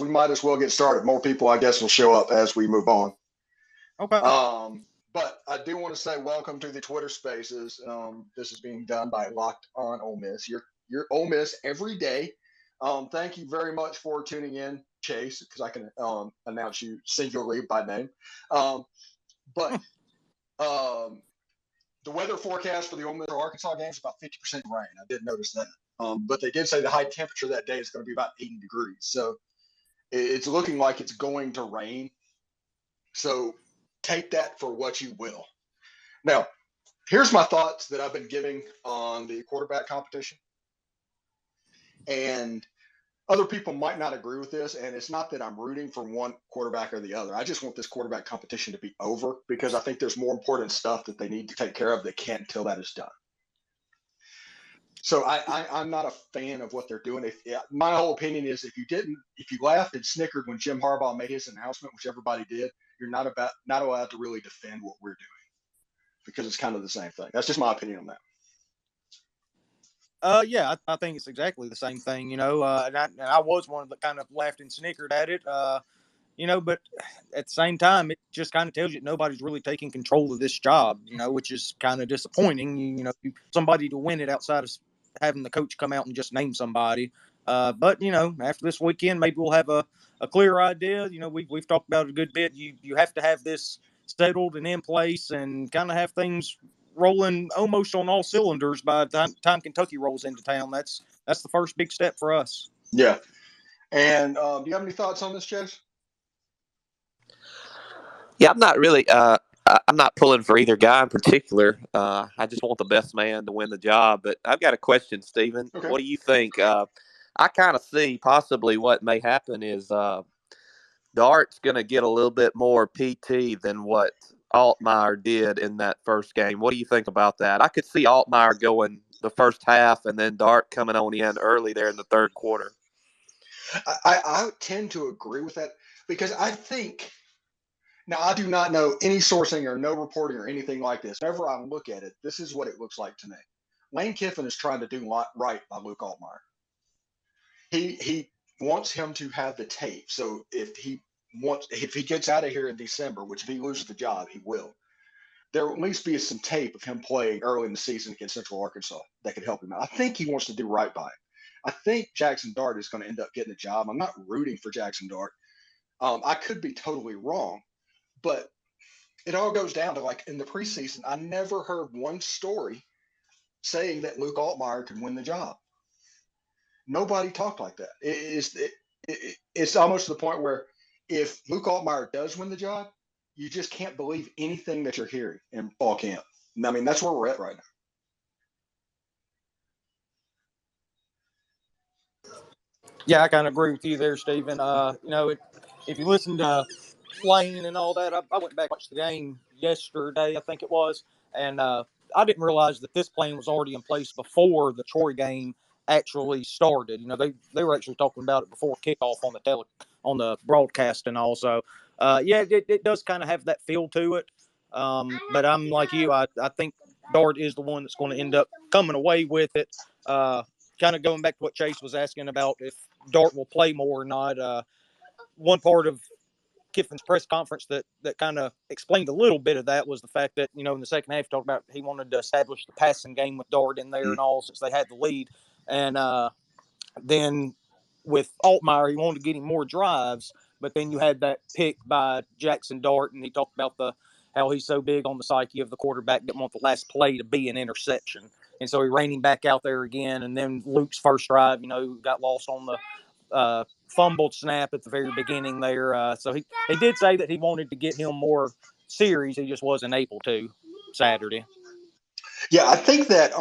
we might as well get started. More people, I guess, will show up as we move on. Okay. But I do want to say welcome to the Twitter Spaces. This is being done by Locked On Ole Miss. Your Ole Miss every day. Thank you very much for tuning in, Chase, because I can announce you singularly by name. But the weather forecast for the Ole Miss Arkansas game is about 50% rain. I did notice that. But they did say the high temperature that day is going to be about 80 degrees. So it's looking like it's going to rain. So take that for what you will. Now, here's my thoughts that I've been giving on the quarterback competition. And other people might not agree with this, and it's not that I'm rooting for one quarterback or the other. I just want this quarterback competition to be over because I think there's more important stuff that they need to take care of that can't until that is done. So I'm not a fan of what they're doing. My whole opinion is if you laughed and snickered when Jim Harbaugh made his announcement, which everybody did, you're not allowed to really defend what we're doing because it's kind of the same thing. That's just my opinion on that. Yeah, I think it's exactly the same thing, and I was one that kind of laughed and snickered at it, but at the same time, it just kind of tells you nobody's really taking control of this job, which is kind of disappointing, somebody to win it outside of having the coach come out and just name somebody. But, after this weekend, maybe we'll have a clear idea. We've talked about it a good bit. You have to have this settled and in place and kind of have things rolling almost on all cylinders by the time Kentucky rolls into town. That's the first big step for us. Yeah. And do you have any thoughts on this, Chase? Yeah, I'm not really. I'm not pulling for either guy in particular. I just want the best man to win the job. But I've got a question, Stephen. Okay. What do you think? I kind of see possibly what may happen is Dart's going to get a little bit more PT than what Altmaier did in that first game. What do you think about that? I could see Altmaier going the first half and then Dart coming on the end early there in the third quarter. I tend to agree with that because I think – now, I do not know any sourcing or no reporting or anything like this. Whenever I look at it, this is what it looks like to me. Lane Kiffin is trying to do right by Luke Altmaier. He wants him to have the tape. So if he gets out of here in December, which if he loses the job, he will, there will at least be some tape of him playing early in the season against Central Arkansas that could help him out. I think he wants to do right by it. I think Jackson Dart is going to end up getting a job. I'm not rooting for Jackson Dart. I could be totally wrong. But it all goes down to, like, in the preseason, I never heard one story saying that Luke Altmaier could win the job. Nobody talked like that. It's almost to the point where if Luke Altmaier does win the job, you just can't believe anything that you're hearing in fall camp. I mean, that's where we're at right now. Yeah, I kind of agree with you there, Stephen. If you listen to Lane and all that, I went back and watched the game yesterday, I think it was, and I didn't realize that this plan was already in place before the Troy game actually started. They were actually talking about it before kickoff on the broadcast and all. So, it does kind of have that feel to it. But I'm like you. I think Dart is the one that's going to end up coming away with it. Kind of going back to what Chase was asking about if Dart will play more or not. One part of Kiffin's press conference that kind of explained a little bit of that was the fact that, in the second half, he talked about he wanted to establish the passing game with Dart in there and all since they had the lead. And then with Altmaier, he wanted to get him more drives, but then you had that pick by Jackson Dart, and he talked about how he's so big on the psyche of the quarterback, didn't want the last play to be an interception. And so he ran him back out there again. And then Luke's first drive, got lost on the fumbled snap at the very beginning there. So he did say that he wanted to get him more series. He just wasn't able to Saturday. Yeah, I think that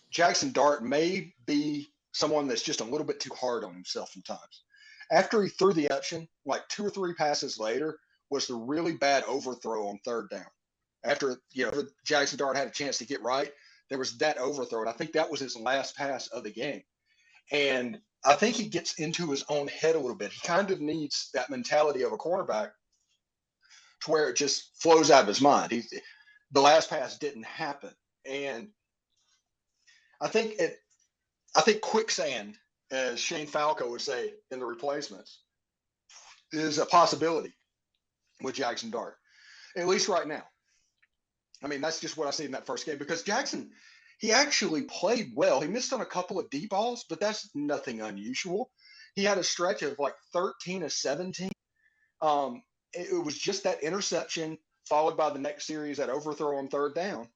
Jackson Dart may be someone that's just a little bit too hard on himself sometimes. After he threw the option, like 2 or 3 passes later, was the really bad overthrow on third down. After Jackson Dart had a chance to get right, there was that overthrow. And I think that was his last pass of the game. And I think he gets into his own head a little bit. He kind of needs that mentality of a cornerback to where it just flows out of his mind. The last pass didn't happen. And I think quicksand, as Shane Falco would say in the replacements, is a possibility with Jackson Dart, at least right now. I mean, that's just what I see in that first game because Jackson, he actually played well. He missed on a couple of deep balls, but that's nothing unusual. He had a stretch of like 13 of 17. It was just that interception followed by the next series, that overthrow on third down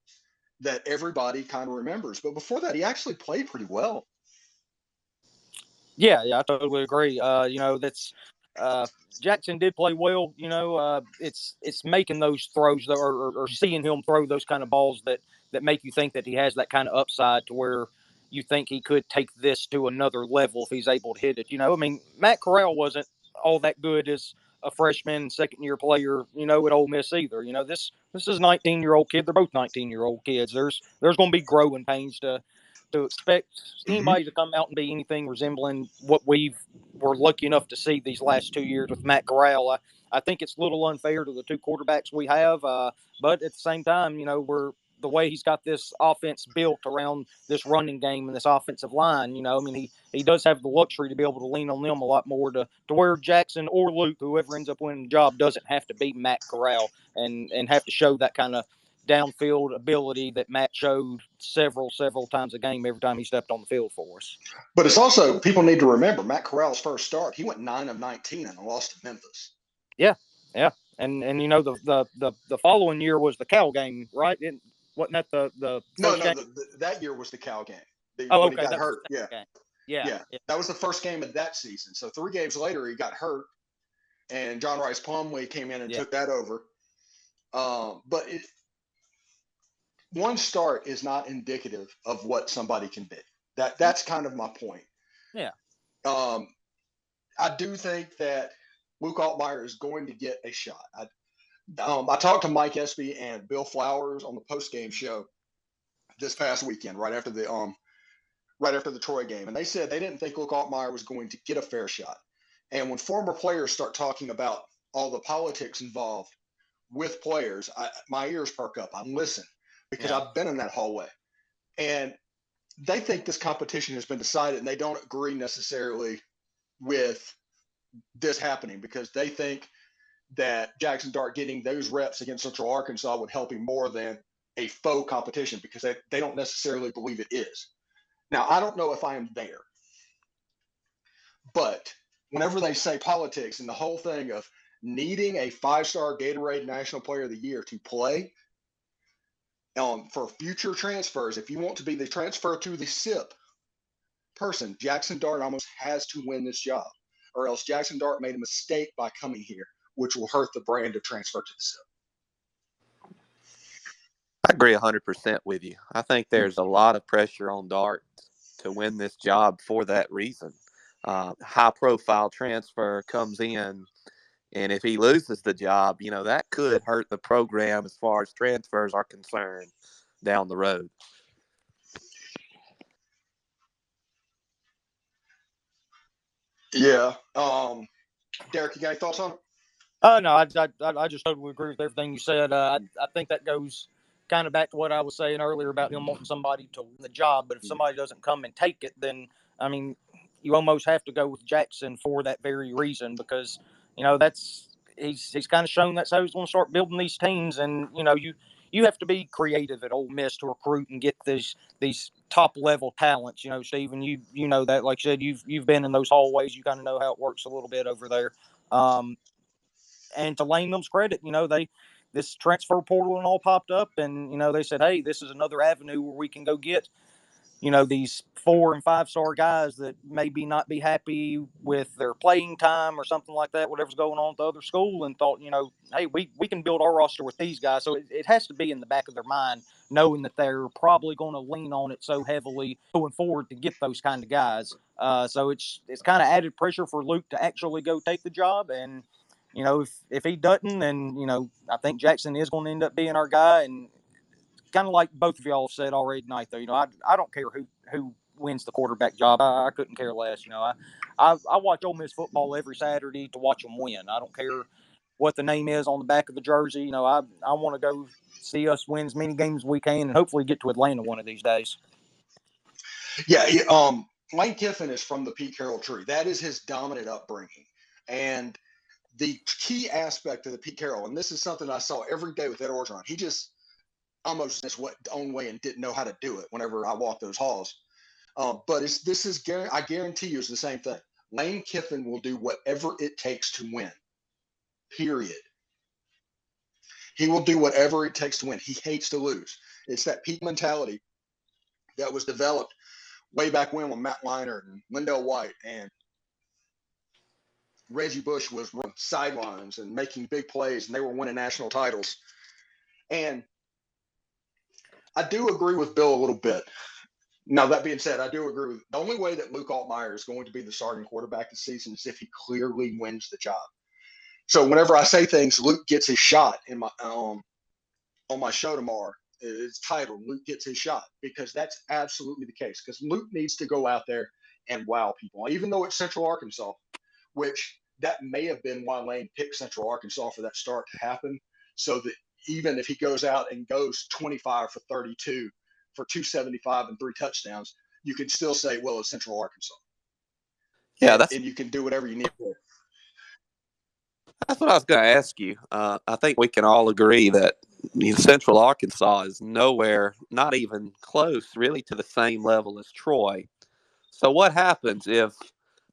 that everybody kind of remembers. But before that, he actually played pretty well. Yeah, I totally agree. That's Jackson did play well. It's making those throws or seeing him throw those kind of balls that make you think that he has that kind of upside to where you think he could take this to another level if he's able to hit it. I mean, Matt Corral wasn't all that good as a freshman, second-year player, at Ole Miss either. This is a 19-year-old kid. They're both 19-year-old kids. There's going to be growing pains to expect anybody to come out and be anything resembling what were lucky enough to see these last 2 years with Matt Corral. I think it's a little unfair to the two quarterbacks we have, but at the same time, we're the way he's got this offense built around this running game and this offensive line. I mean, he does have the luxury to be able to lean on them a lot more to where Jackson or Luke, whoever ends up winning the job, doesn't have to be Matt Corral and have to show that kind of downfield ability that Matt showed several times a game every time he stepped on the field for us. But it's also, people need to remember, Matt Corral's first start, he went 9 of 19 and lost to Memphis. Yeah. And the following year was the Cal game, right? Wasn't that the first game? That year was the Cal game. When he got hurt. Yeah. That was the first game of that season. So 3 games later, he got hurt, and John Rice Plumlee came in and took that over. But one start is not indicative of what somebody can be. That's kind of my point. Yeah. I do think that Luke Altmaier is going to get a shot. I talked to Mike Espy and Bill Flowers on the post-game show this past weekend, right after the Troy game, and they said they didn't think Luke Altmaier was going to get a fair shot. And when former players start talking about all the politics involved with players, my ears perk up. I listen because I've been in that hallway, and they think this competition has been decided, and they don't agree necessarily with this happening because they think that Jackson Dart getting those reps against Central Arkansas would help him more than a faux competition because they don't necessarily believe it is. Now, I don't know if I am there, but whenever they say politics and the whole thing of needing a 5-star Gatorade National Player of the Year to play for future transfers, if you want to be the transfer to the SIP person, Jackson Dart almost has to win this job, or else Jackson Dart made a mistake by coming here, which will hurt the brand of transfer to the SIP. I agree 100% with you. I think there's a lot of pressure on Dart to win this job for that reason. High-profile transfer comes in, and if he loses the job, that could hurt the program as far as transfers are concerned down the road. Yeah. Derek, you got any thoughts on it? No, I just totally agree with everything you said. I think that goes kind of back to what I was saying earlier about him wanting somebody to win the job. But if somebody doesn't come and take it, then, I mean, you almost have to go with Jackson for that very reason because, he's kind of shown that's how he's going to start building these teams. And, you have to be creative at Ole Miss to recruit and get these top level talents. Stephen, you know that, like you said, you've been in those hallways. You kind of know how it works a little bit over there. And to Langham's credit, this transfer portal and all popped up, and they said, hey, this is another avenue where we can go get these 4 and 5-star guys that maybe not be happy with their playing time or something like that, whatever's going on at the other school, and thought, hey, we can build our roster with these guys. So it has to be in the back of their mind, knowing that they're probably going to lean on it so heavily going forward to get those kind of guys. So it's kind of added pressure for Luke to actually go take the job. And if he doesn't, then I think Jackson is going to end up being our guy. And kind of like both of y'all said already tonight, though, I don't care who wins the quarterback job. I couldn't care less. I watch Ole Miss football every Saturday to watch them win. I don't care what the name is on the back of the jersey. I want to go see us win as many games as we can and hopefully get to Atlanta one of these days. Yeah, Lane Kiffin is from the Pete Carroll tree. That is his dominant upbringing. And the key aspect of the Pete Carroll, and this is something I saw every day with Ed Orgeron, he just almost his own way and didn't know how to do it whenever I walked those halls. But I guarantee you, it's the same thing. Lane Kiffin will do whatever it takes to win. Period. He will do whatever it takes to win. He hates to lose. It's that Pete mentality that was developed way back when Matt Leinart and Lindell White and Reggie Bush was running sidelines and making big plays, and they were winning national titles. And I do agree with Bill a little bit. Now, that being said, I do agree with the only way that Luke Altmaier is going to be the starting quarterback this season is if he clearly wins the job. So whenever I say things, Luke gets his shot in my on my show tomorrow. It's titled Luke Gets His Shot, because that's absolutely the case. Because Luke needs to go out there and wow people, even though it's Central Arkansas, which that may have been why Lane picked Central Arkansas for that start to happen. So that even if he goes out and goes 25 for 32 for 275 and 3 touchdowns, you can still say, well, it's Central Arkansas. Yeah, and you can do whatever you need to. That's what I was going to ask you. I think we can all agree that Central Arkansas is nowhere, not even close, really, to the same level as Troy. So what happens if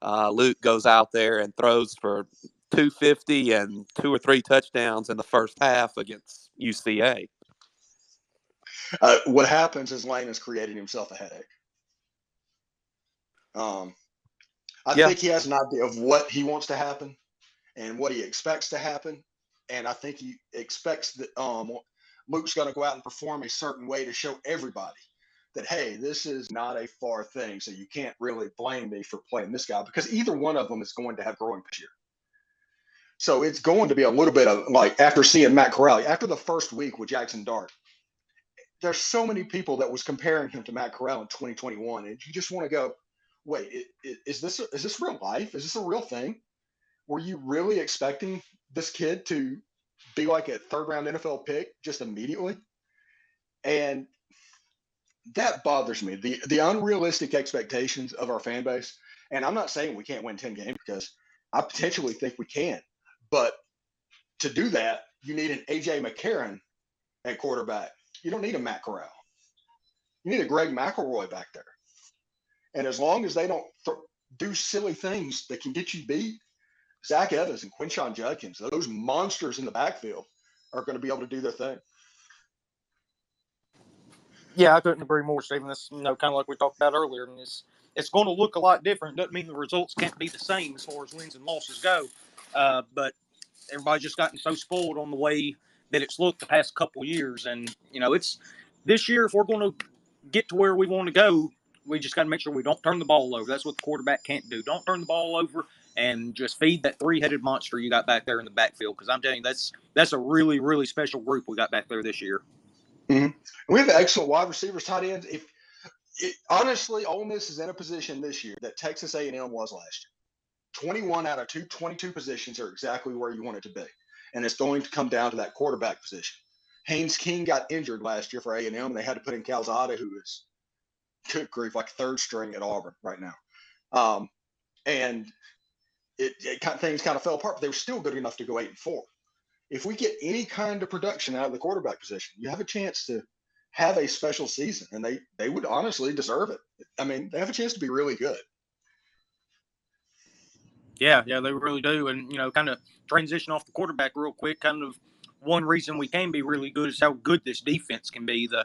Luke goes out there and throws for 250 and 2 or 3 touchdowns in the first half against UCA? What happens is Lane has created himself a headache. I think he has an idea of what he wants to happen and what he expects to happen. And I think he expects that Luke's going to go out and perform a certain way to show everybody that, hey, this is not a far thing. So you can't really blame me for playing this guy, because either one of them is going to have growing pains here. So it's going to be a little bit of like, after seeing Matt Corral, after the first week with Jackson Dart, there's so many people that was comparing him to Matt Corral in 2021. And you just want to go, wait, is this real life? Is this a real thing? Were you really expecting this kid to be like a 3rd-round NFL pick just immediately? And that bothers me. The unrealistic expectations of our fan base. And I'm not saying we can't win 10 games, because I potentially think we can. But to do that, you need an A.J. McCarron at quarterback. You don't need a Matt Corral. You need a Greg McElroy back there. And as long as they don't do silly things that can get you beat, Zach Evans and Quinshon Judkins, those monsters in the backfield, are going to be able to do their thing. Yeah, I couldn't agree more, Stephen. This, kind of like we talked about earlier, and it's going to look a lot different. Doesn't mean the results can't be the same as far as wins and losses go, but everybody's just gotten so spoiled on the way that it's looked the past couple of years. And it's this year, if we're going to get to where we want to go, we just got to make sure we don't turn the ball over. That's what the quarterback can't do. Don't turn the ball over, and just feed that 3-headed monster you got back there in the backfield. Because I'm telling you, that's a really, really special group we got back there this year. Mm-hmm. We have excellent wide receivers, tight ends. Honestly, Ole Miss is in a position this year that Texas A&M was last year. 21 out of 22 positions are exactly where you want it to be, and it's going to come down to that quarterback position. Haynes King got injured last year for A&M, and they had to put in Calzada, who is, good grief, like 3rd string at Auburn right now. And things kind of fell apart, but they were still good enough to go 8-4. If we get any kind of production out of the quarterback position, you have a chance to have a special season, and they would honestly deserve it. I mean, they have a chance to be really good. Yeah, they really do. And, kind of transition off the quarterback real quick, kind of one reason we can be really good is how good this defense can be, the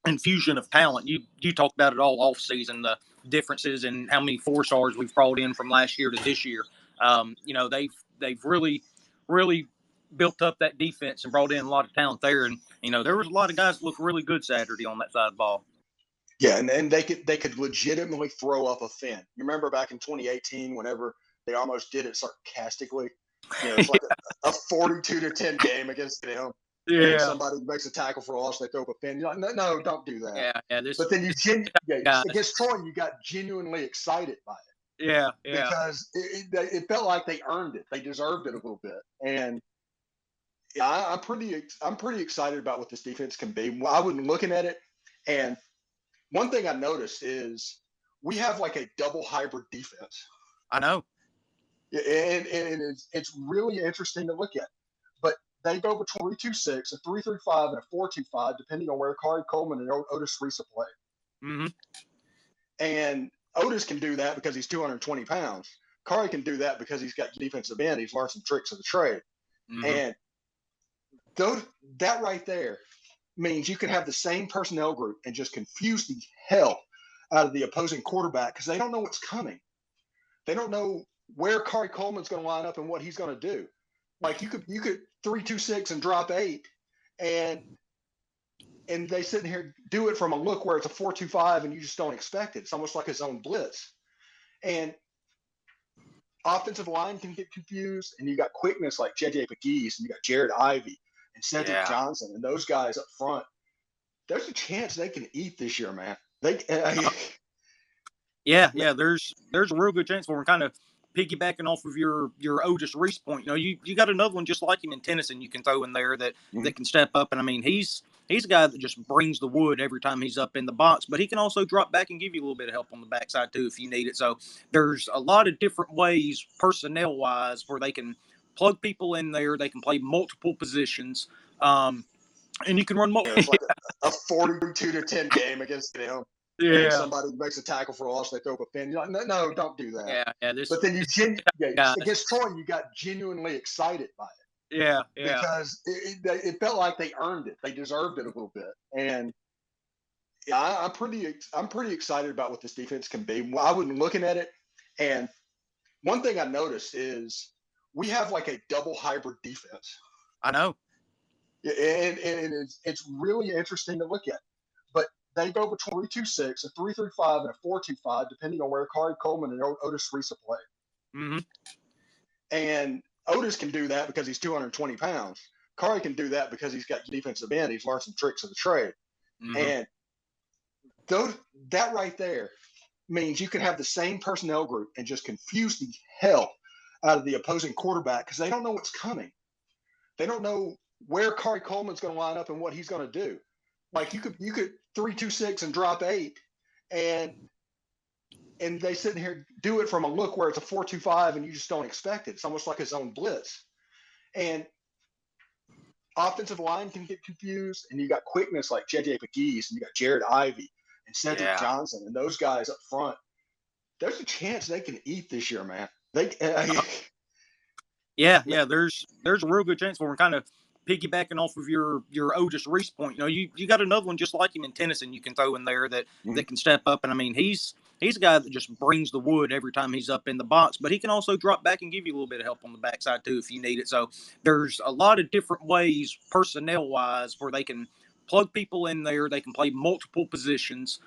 infusion of talent. You talked about it all off season, the differences in how many 4-stars we've brought in from last year to this year. They've really, really built up that defense and brought in a lot of talent there. And, there was a lot of guys that looked really good Saturday on that side of the ball. Yeah, and they could legitimately throw up a fin. You remember back in 2018, whenever they almost did it sarcastically? It's like a 42-10 game against them. Yeah. And somebody makes a tackle for a loss, they throw up a fin. You're like, no, don't do that. Yeah. But then against Troy, you got genuinely excited by it. Yeah. Because it felt like they earned it. They deserved it a little bit. And I'm pretty excited about what this defense can be. I was looking at it, and one thing I noticed is we have like a double hybrid defense. I know. And it's really interesting to look at. But they go between 3-2-6, a 3-3-5, and a 4-2-5, depending on where Corey Coleman and Otis Reese play. Mm-hmm. And Otis can do that because he's 220 pounds. Corey can do that because he's got defensive end. He's learned some tricks of the trade. Mm-hmm. And that right there means you can have the same personnel group and just confuse the hell out of the opposing quarterback because they don't know what's coming. They don't know where Corey Coleman's going to line up and what he's going to do. Like you could 3-2-6 and drop 8, and they sit here do it from a look where it's a 4-2-5 and you just don't expect it. It's almost like his own blitz. And offensive line can get confused, and you got quickness like J.J. McGee's, and you got Jared Ivey and Cedric Johnson, and those guys up front. There's a chance they can eat this year, man. Yeah. There's a real good chance for him. Kind of piggybacking off of your Otis Reese point. You got another one just like him in Tennyson you can throw in there that can step up. And I mean, he's a guy that just brings the wood every time he's up in the box, but he can also drop back and give you a little bit of help on the backside too if you need it. So there's a lot of different ways personnel wise where they can plug people in there. They can play multiple positions. And you can run multiple. It's like a 42-10 game against them. Yeah. And somebody makes a tackle for a loss, they throw up a pin. You're like, no, don't do that. Yeah. But then against Troy, you got genuinely excited by it. Yeah. Because it felt like they earned it. They deserved it a little bit. And I'm pretty excited about what this defense can be. I was looking at it, and one thing I noticed is we have like a double hybrid defense. I know. And it's really interesting to look at. But they go between 3-2-6, a 3-3-5, and a 4-2-5, depending on where Corey Coleman and Otis Reese play. Mm-hmm. And Otis can do that because he's 220 pounds. Corey can do that because he's got defensive end. He's learned some tricks of the trade. Mm-hmm. And that right there means you can have the same personnel group and just confuse the hell out of the opposing quarterback because they don't know what's coming. They don't know where Corey Coleman's going to line up and what he's going to do. Like you could 3-2-6 and drop 8, and they sit here do it from a look where it's a 4-2-5 and you just don't expect it. It's almost like his own blitz. And offensive line can get confused, and you got quickness like J.J. McGee's, and you got Jared Ivey and Cedric Johnson, and those guys up front. There's a chance they can eat this year, man. Yeah. There's a real good chance for him. Kind of piggybacking off of your Otis Reese point. You got another one just like him in Tennyson you can throw in there that can step up. And I mean, he's a guy that just brings the wood every time he's up in the box, but he can also drop back and give you a little bit of help on the backside too if you need it. So there's a lot of different ways personnel wise where they can plug people in there. They can play multiple positions.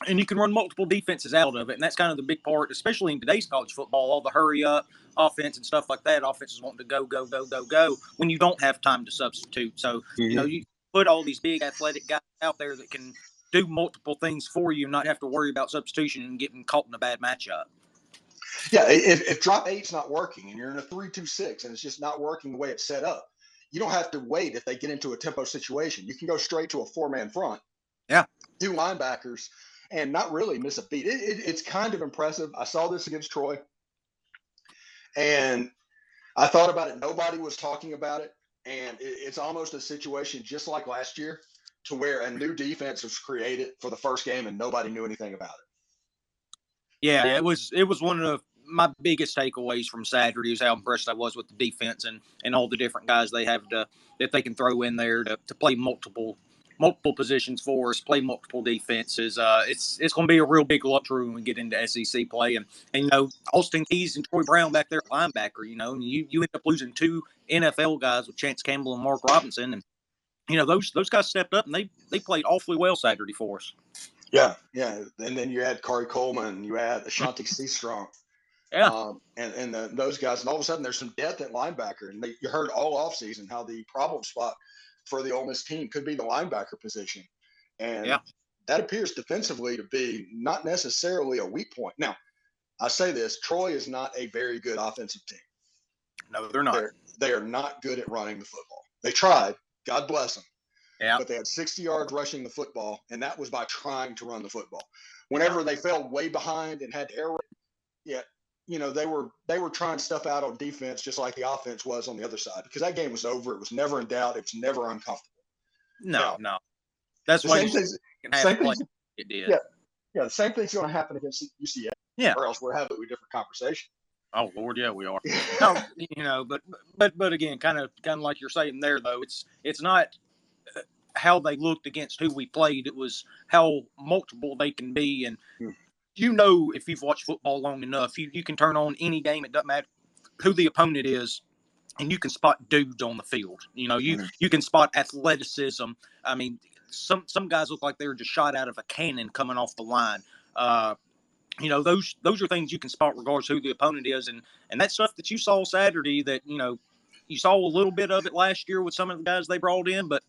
And you can run multiple defenses out of it. And that's kind of the big part, especially in today's college football, all the hurry up offense and stuff like that. Offenses wanting to go when you don't have time to substitute. So, you put all these big athletic guys out there that can do multiple things for you and not have to worry about substitution and getting caught in a bad matchup. Yeah, if drop 8's not working and you're in a 3-2-6 and it's just not working the way it's set up, you don't have to wait if they get into a tempo situation. You can go straight to a 4-man front. Yeah. 2 linebackers. And not really miss a beat. It's kind of impressive. I saw this against Troy, and I thought about it. Nobody was talking about it, and it's almost a situation just like last year to where a new defense was created for the first game, and nobody knew anything about it. Yeah, it was one of my biggest takeaways from Saturday is how impressed I was with the defense and all the different guys they have that they can throw in there to play multiple positions for us, play multiple defenses. It's going to be a real big luxury when we get into SEC play. And Austin Keys and Troy Brown back there, linebacker, and you end up losing 2 NFL guys with Chance Campbell and Mark Robinson. And, those guys stepped up and they played awfully well Saturday for us. Yeah. And then you had Corey Coleman, you had Ashanti Seastrong. Yeah. And those guys, and all of a sudden there's some depth at linebacker. And you heard all offseason how the problem spot for the Ole Miss team could be the linebacker position. And that appears defensively to be not necessarily a weak point. Now, I say this, Troy is not a very good offensive team. No, they're not. They are not good at running the football. They tried, God bless them. Yeah. But they had 60 yards rushing the football, and that was by trying to run the football. Whenever they fell way behind and had to air raid, they were trying stuff out on defense just like the offense was on the other side, because that game was over. It was never in doubt. It was never uncomfortable. No. That's The why same you things. have to play. It did. Yeah. The same thing's going to happen against UCA. Yeah. Or else we're having a different conversation. Oh Lord, yeah, we are. No, but again, kind of like you're saying there, though, it's not how they looked against who we played. It was how multiple they can be, and if you've watched football long enough, you can turn on any game. It doesn't matter who the opponent is, and you can spot dudes on the field. You can spot athleticism. I mean, some guys look like they're just shot out of a cannon coming off the line. Those are things you can spot regardless who the opponent is, and that stuff that you saw Saturday. That you saw a little bit of it last year with some of the guys they brought in, but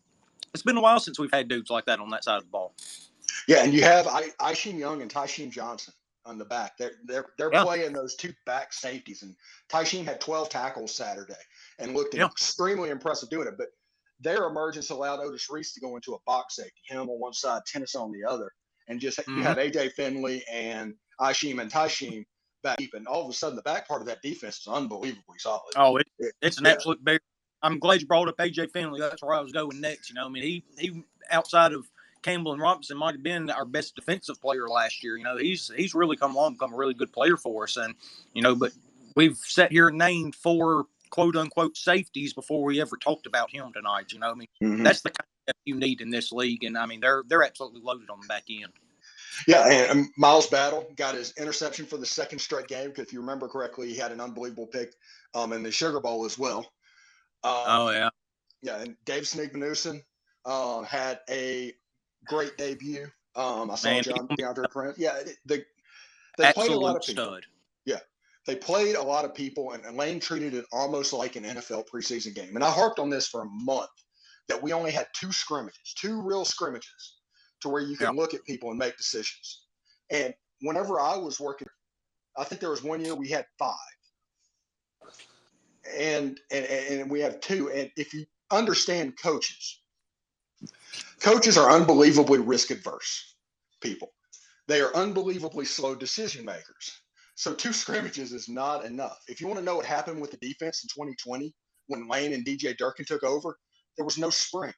it's been a while since we've had dudes like that on that side of the ball. Yeah, and you have Isheem Young and Tysheem Johnson on the back. They're playing those two back safeties, and Tysheem had 12 tackles Saturday and looked extremely impressive doing it. But their emergence allowed Otis Reese to go into a box safety, him on one side, Tennis on the other, and just you have AJ Finley and Isheem and Tysheem back deep, and all of a sudden the back part of that defense is unbelievably solid. Oh, it's an absolute bear. I'm glad you brought up AJ Finley. That's where I was going next. He outside of Campbell and Robinson might have been our best defensive player last year. He's really come along, become a really good player for us. And but we've sat here and named 4 quote unquote safeties before we ever talked about him tonight. That's the kind of stuff you need in this league. And they're absolutely loaded on the back end. Yeah, and Miles Battle got his interception for the second straight game, because if you remember correctly, he had an unbelievable pick in the Sugar Bowl as well. Yeah, and Dave Sneegmanuson had a great debut. I saw DeAndre Prince. Yeah, they played a lot of people. Stud. Yeah, they played a lot of people, and Lane treated it almost like an NFL preseason game. And I harped on this for a month, that we only had 2 real scrimmages, to where you can look at people and make decisions. And whenever I was working, I think there was one year we had 5. And we have 2. And if you understand coaches are unbelievably risk adverse people. They are unbelievably slow decision makers. So 2 scrimmages is not enough. If you want to know what happened with the defense in 2020, when Lane and DJ Durkin took over, there was no spring.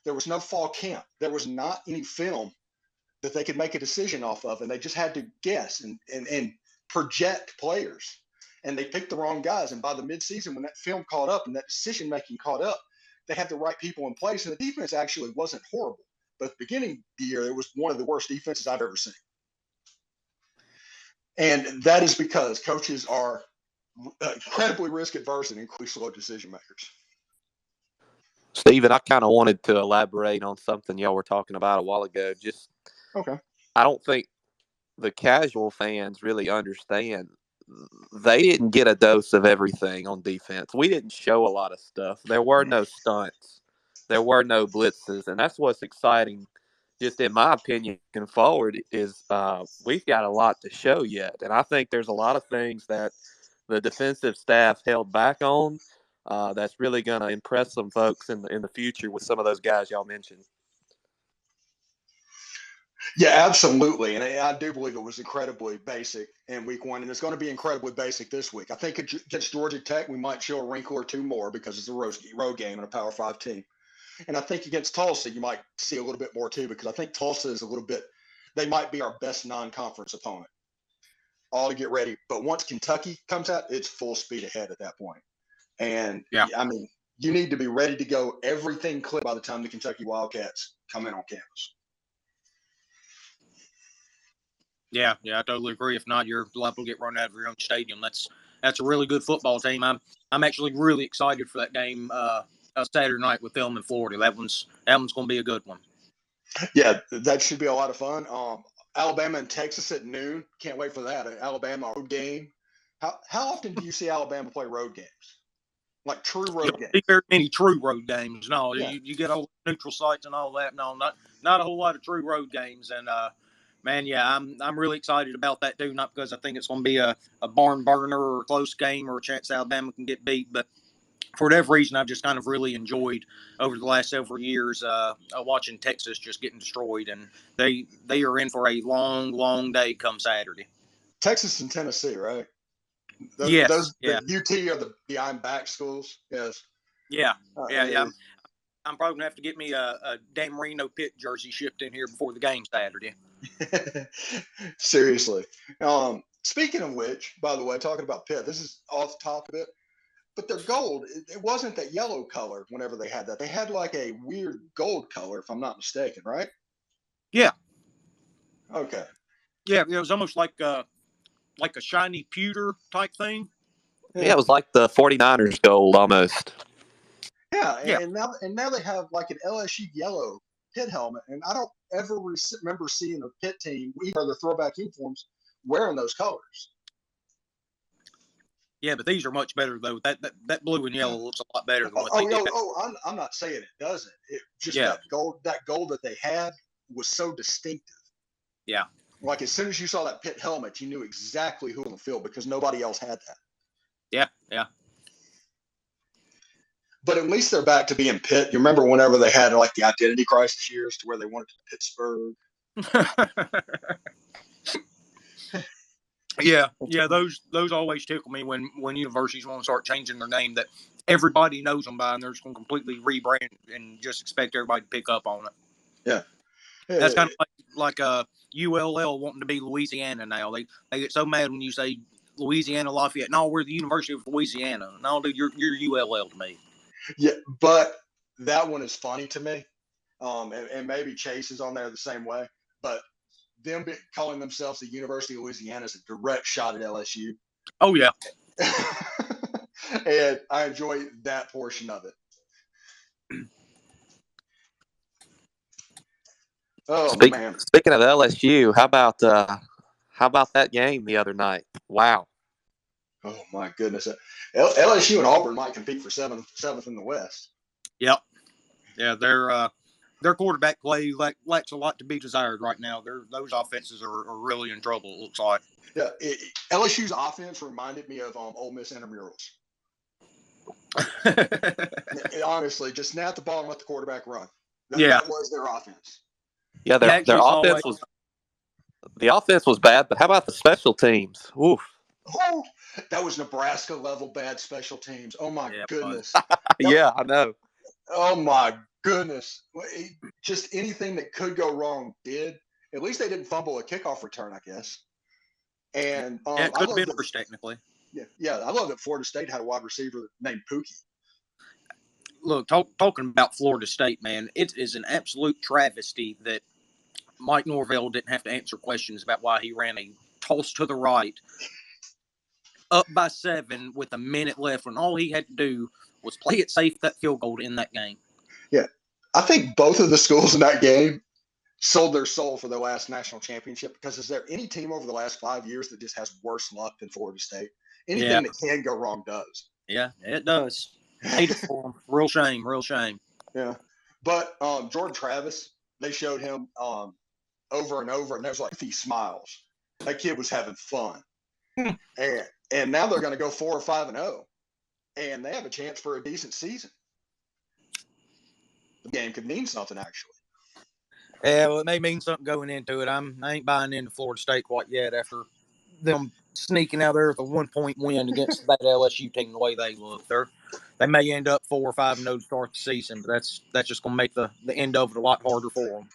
There was no fall camp. There was not any film that they could make a decision off of, and they just had to guess and project players. And they picked the wrong guys. And by the midseason, when that film caught up and that decision-making caught up, they had the right people in place, and the defense actually wasn't horrible. But at the beginning of the year, it was one of the worst defenses I've ever seen. And that is because coaches are incredibly risk-adverse and incredibly slow decision-makers. Steven, I kind of wanted to elaborate on something y'all were talking about a while ago. I don't think the casual fans really understand. They didn't get a dose of everything on defense. We didn't show a lot of stuff. There were no stunts. There were no blitzes. And that's what's exciting, just in my opinion, looking forward, is we've got a lot to show yet. And I think there's a lot of things that the defensive staff held back on that's really going to impress some folks in the future with some of those guys y'all mentioned. Yeah, absolutely. And I do believe it was incredibly basic in week 1, and it's going to be incredibly basic this week. I think against Georgia Tech, we might show a wrinkle or 2 more, because it's a road game and a Power 5 team. And I think against Tulsa, you might see a little bit more too, because I think Tulsa is they might be our best non-conference opponent. All to get ready. But once Kentucky comes out, it's full speed ahead at that point. And you need to be ready to go, everything clipped by the time the Kentucky Wildcats come in on campus. Yeah, I totally agree. If not, you're liable to get run out of your own stadium. That's a really good football team. I'm actually really excited for that game Saturday night with them in Florida. That one's going to be a good one. Yeah, that should be a lot of fun. Alabama and Texas at noon. Can't wait for that. Alabama road game. How often do you see Alabama play road games? Like true road games? See very many true road games. No, you get all neutral sites and all that. No, not a whole lot of true road games. And man, yeah, I'm really excited about that too. Not because I think it's going to be a barn burner or a close game or a chance Alabama can get beat, but for whatever reason, I've just kind of really enjoyed over the last several years watching Texas just getting destroyed, and they are in for a long, long day come Saturday. Texas and Tennessee, right? Yes. The Yeah. UT are the behind back schools. Yes. Yeah. Uh, Yeah. I'm probably gonna have to get me a Dan Marino Pitt jersey shipped in here before the game Saturday. Seriously. Speaking of which, by the way, talking about Pitt, this is off the top of it, but their gold, it wasn't that yellow color whenever they had that. They had like a weird gold color, if I'm not mistaken, right? Yeah. Okay. Yeah. It was almost like a shiny pewter type thing. Yeah, it was like the 49ers gold almost. Yeah, Yeah. and now they have like an LSU yellow Pitt helmet, and I don't ever remember seeing a Pitt team, either their throwback uniforms, wearing those colors. Yeah, but these are much better though. That blue and yellow looks a lot better than what they did. I'm not saying it doesn't. It just Yeah. that gold that they had was so distinctive. Yeah. Like as soon as you saw that Pitt helmet, you knew exactly who on the field because nobody else had that. Yeah. Yeah. But at least they're back to being Pitt. You remember whenever they had like the identity crisis years to where they wanted to Pittsburgh. Yeah, those always tickle me when universities want to start changing their name that everybody knows them by, and they're just going to completely rebrand and just expect everybody to pick up on it. Yeah, That's kind of like ULL wanting to be Louisiana now. They get so mad when you say Louisiana Lafayette. No, we're the University of Louisiana. No, dude, you're ULL to me. Yeah, but that one is funny to me. And maybe Chase is on there the same way. But them calling themselves the University of Louisiana is a direct shot at LSU. Oh yeah. And I enjoy that portion of it. Oh man! Speaking of LSU, how about that game the other night? Wow. Oh my goodness! LSU and Auburn might compete for seventh in the West. Yep. Yeah, their quarterback play lacks a lot to be desired right now. Those offenses are really in trouble. It looks like. Yeah, LSU's offense reminded me of Ole Miss intramurals. Honestly, just snap the ball and let the quarterback run. That was their offense. Yeah, their offense was the offense was bad, but how about the special teams? Oof. Oh, that was Nebraska level bad special teams. Oh my goodness. Yeah, I know. Oh my goodness. Just anything that could go wrong did. At least they didn't fumble a kickoff return, I guess. And it could have been worse technically. Yeah, I love that Florida State had a wide receiver named Pookie. Look, talking about Florida State, man, it is an absolute travesty that Mike Norvell didn't have to answer questions about why he ran a toss to the right up by 7 with a minute left when all he had to do was play it safe, that field goal in that game. Yeah. I think both of the schools in that game sold their soul for their last national championship because is there any team over the last 5 years that just has worse luck than Florida State? Anything that can go wrong does. Yeah, it does. Hate it for them. Real shame. Yeah. But Jordan Travis, they showed him over and over, and there's like these smiles. That kid was having fun. And now they're going to go 4 or 5-0, and they have a chance for a decent season. The game could mean something, actually. Yeah, well, it may mean something going into it. I ain't buying into Florida State quite yet after them sneaking out there with a 1-point win against that LSU team the way they look. They may end up 4 or 5-0 to start the season, but that's just going to make the end of it a lot harder for them.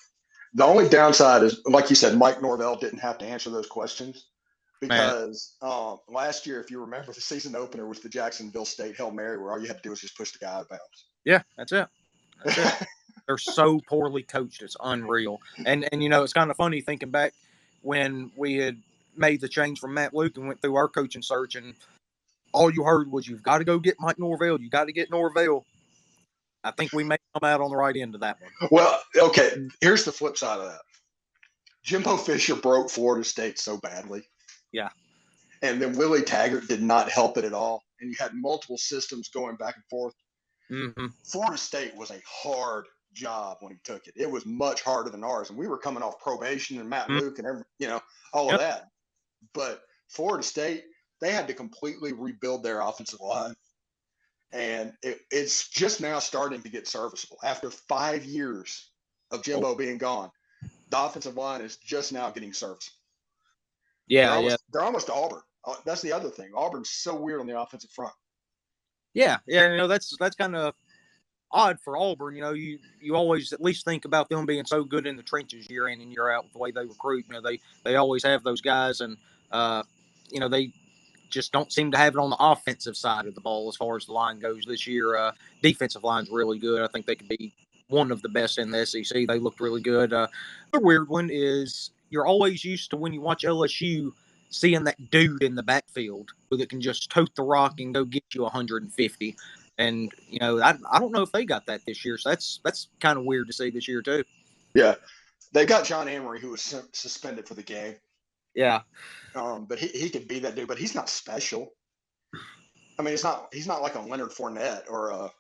The only downside is, like you said, Mike Norvell didn't have to answer those questions because last year, if you remember, the season opener was the Jacksonville State Hail Mary, where all you had to do was just push the guy out of bounds. Yeah, that's it. They're so poorly coached. It's unreal. And it's kind of funny thinking back when we had made the change from Matt Luke and went through our coaching search, and all you heard was, you've got to go get Mike Norvell. You got to get Norvell. I think we may come out on the right end of that one. Well, okay, here's the flip side of that. Jimbo Fisher broke Florida State so badly. Yeah. And then Willie Taggart did not help it at all. And you had multiple systems going back and forth. Mm-hmm. Florida State was a hard job when he took it. It was much harder than ours. And we were coming off probation and Matt Luke and all of that. But Florida State, they had to completely rebuild their offensive line. And it's just now starting to get serviceable. After 5 years of Jimbo being gone, the offensive line is just now getting serviceable. Yeah, They're almost to Auburn. That's the other thing. Auburn's so weird on the offensive front. Yeah, that's kind of odd for Auburn. You always at least think about them being so good in the trenches year in and year out with the way they recruit. They always have those guys, and they just don't seem to have it on the offensive side of the ball as far as the line goes this year. Defensive line's really good. I think they could be one of the best in the SEC. They looked really good. The weird one is you're always used to when you watch LSU seeing that dude in the backfield that can just tote the rock and go get you 150. And I don't know if they got that this year. So that's kind of weird to see this year too. Yeah, they got John Emery, who was suspended for the game. Yeah. But he could be that dude, but he's not special. I mean, he's not like a Leonard Fournette or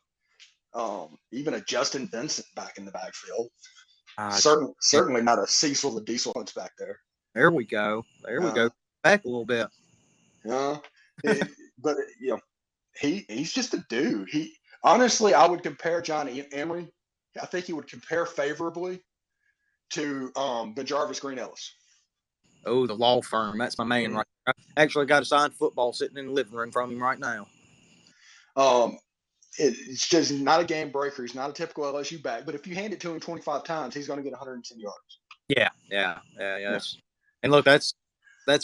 even a Justin Vincent back in the backfield. Certainly not a Cecil the Diesel Hunts back there. There we go. We go. Back a little bit. But he's just a dude. Honestly, I would compare John Emery. I think he would compare favorably to the Jarvis Green Ellis. Oh, the law firm. That's my man right there. I actually got a signed football sitting in the living room from him right now. It's just not a game breaker. He's not a typical LSU back. But if you hand it to him 25 times, he's going to get 110 yards. Yeah. And look, that's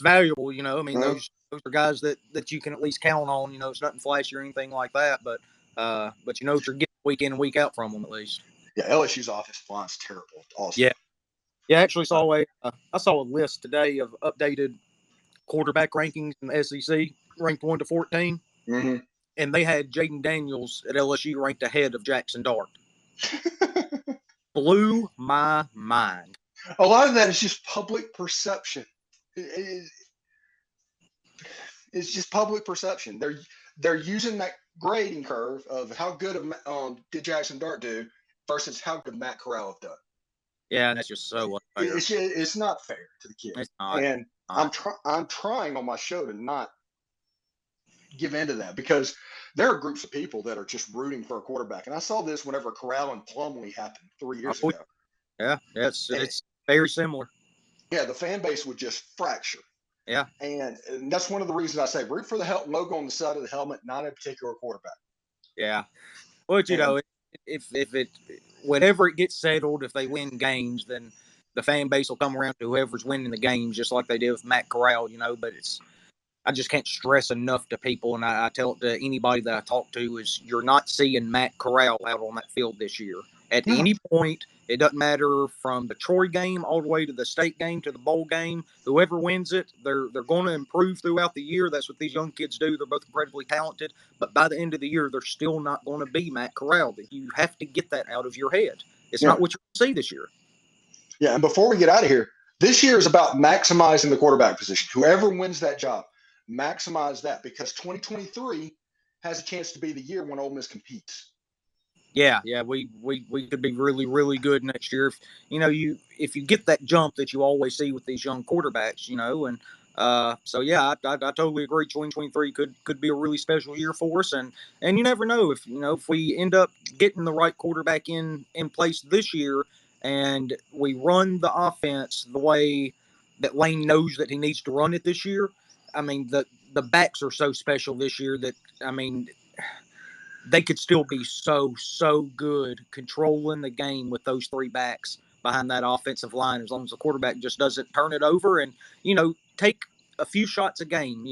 valuable. I mean, those are guys that you can at least count on. It's nothing flashy or anything like that. But you're getting week in and week out from them at least. Yeah, LSU's offensive line's terrible. Awesome. Yeah. I actually saw I saw a list today of updated quarterback rankings in the SEC, ranked 1 to 14, and they had Jaden Daniels at LSU ranked ahead of Jackson Dart. Blew my mind. A lot of that is just public perception. It's just public perception. They're using that grading curve of how good did Jackson Dart do versus how good Matt Corral have done. Yeah, and that's just so unfair. It's not fair to the kid. It's not. And I'm trying on my show to not give in to that because there are groups of people that are just rooting for a quarterback. And I saw this whenever Corral and Plumlee happened 3 years ago. Yeah, it's very similar. Yeah, the fan base would just fracture. Yeah. And that's one of the reasons I say root for the logo on the side of the helmet, not a particular quarterback. Yeah. But, if it whenever it gets settled, if they win games, then the fan base will come around to whoever's winning the games, just like they did with Matt Corral, But I just can't stress enough to people, and I tell it to anybody that I talk to, is you're not seeing Matt Corral out on that field this year. At any point, it doesn't matter from the Troy game all the way to the state game to the bowl game. Whoever wins it, they're going to improve throughout the year. That's what these young kids do. They're both incredibly talented. But by the end of the year, they're still not going to be Matt Corral. You have to get that out of your head. It's not what you're going to see this year. Yeah, and before we get out of here, this year is about maximizing the quarterback position. Whoever wins that job, maximize that because 2023 has a chance to be the year when Ole Miss competes. Yeah, we could be really, really good next year if you get that jump that you always see with these young quarterbacks, and so yeah, I totally agree. 2023 could be a really special year for us, and you never know if we end up getting the right quarterback in place this year, and we run the offense the way that Lane knows that he needs to run it this year. I mean, the backs are so special this year that they could still be so good controlling the game with those three backs behind that offensive line, as long as the quarterback just doesn't turn it over and, take a few shots a game.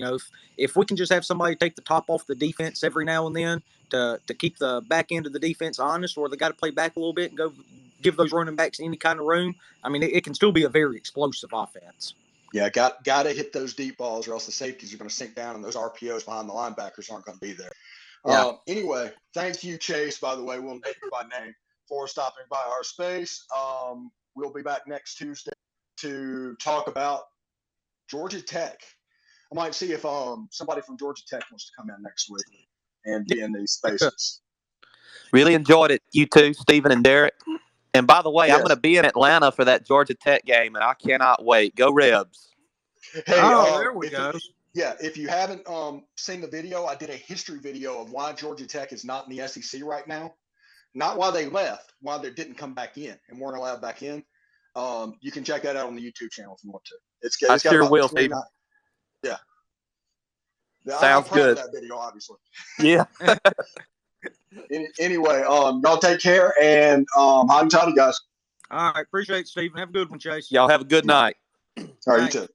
If we can just have somebody take the top off the defense every now and then to keep the back end of the defense honest, or they got to play back a little bit and go give those running backs any kind of room. I mean, it can still be a very explosive offense. Yeah, got to hit those deep balls or else the safeties are going to sink down and those RPOs behind the linebackers aren't going to be there. Yeah. Anyway, thank you, Chase, by the way. We'll name you by name for stopping by our space. We'll be back next Tuesday to talk about Georgia Tech. I might see if somebody from Georgia Tech wants to come in next week and be in these spaces. Really enjoyed it, you two, Stephen and Derek. And by the way, I'm going to be in Atlanta for that Georgia Tech game, and I cannot wait. Go Rebs. Hey, there we go. If you haven't seen the video, I did a history video of why Georgia Tech is not in the SEC right now. Not why they left, why they didn't come back in and weren't allowed back in. You can check that out on the YouTube channel if you want to. I sure will, Steve. Yeah. Sounds I'm proud good. of that video, obviously. Yeah. Anyway, y'all take care, and hot and toddy, guys. All right. Appreciate it, Stephen. Have a good one, Chase. Y'all have a good night. All right, you Thanks. too.